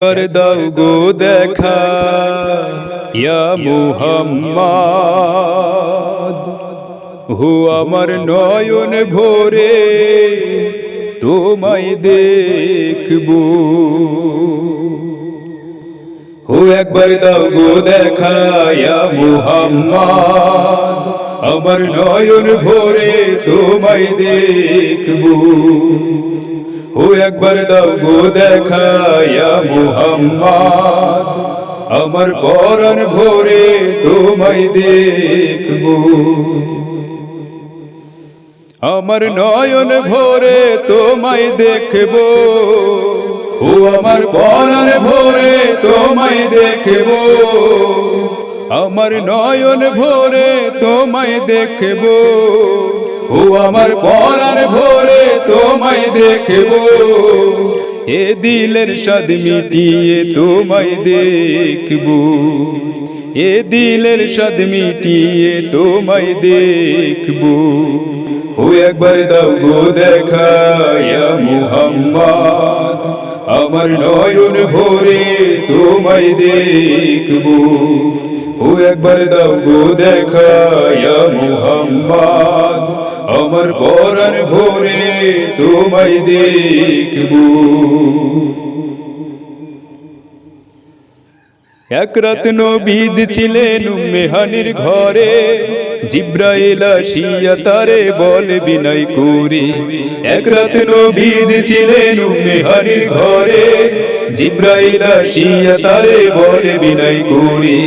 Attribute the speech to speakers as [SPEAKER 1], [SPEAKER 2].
[SPEAKER 1] कर दाओ गो देखा या मुहम्मद হো আমার নয়ন ভরে তোমায় দেখব হো একবার দাও গো দেখা ইয়া মুহাম্মদ আমার নয়ন ভরে তোমায় দেখব হো একবার দাও গো দেখা ইয়া মুহাম্মদ আমার পরাণ ভরে তোমায় দেখব আমার নয়ন ভরে তোমায় দেখব ও আমার পরাণ ভরে তোমায় দেখব আমার নয়ন ভরে তোমায় দেখব ও আমার পরাণ ভরে তোমায় দেখব এ দিলের স্বাদ মিটিয়ে তোমায় দেখব এ দিলের স্বাদ মিটিয়ে তোমায় দেখব ও একবার দাও গো দেখা ইয়া মুহাম্মদ আমার নয়ন ভরে তোমায় দেখব ও একবার দাও গো দেখা ইয়া মুহাম্মদ আমার পরাণ ভরে তোমায় দেখব এক রাত নবীজ ছিলেন উম্মে হানির ঘরে জিব্রাইল আসিয়া তারে বলে বিনয় করে এক রাত নবীজ ছিলেন উম্মে হানির ঘরে জিব্রাইল আসিয়া তারে বলে বিনয় করে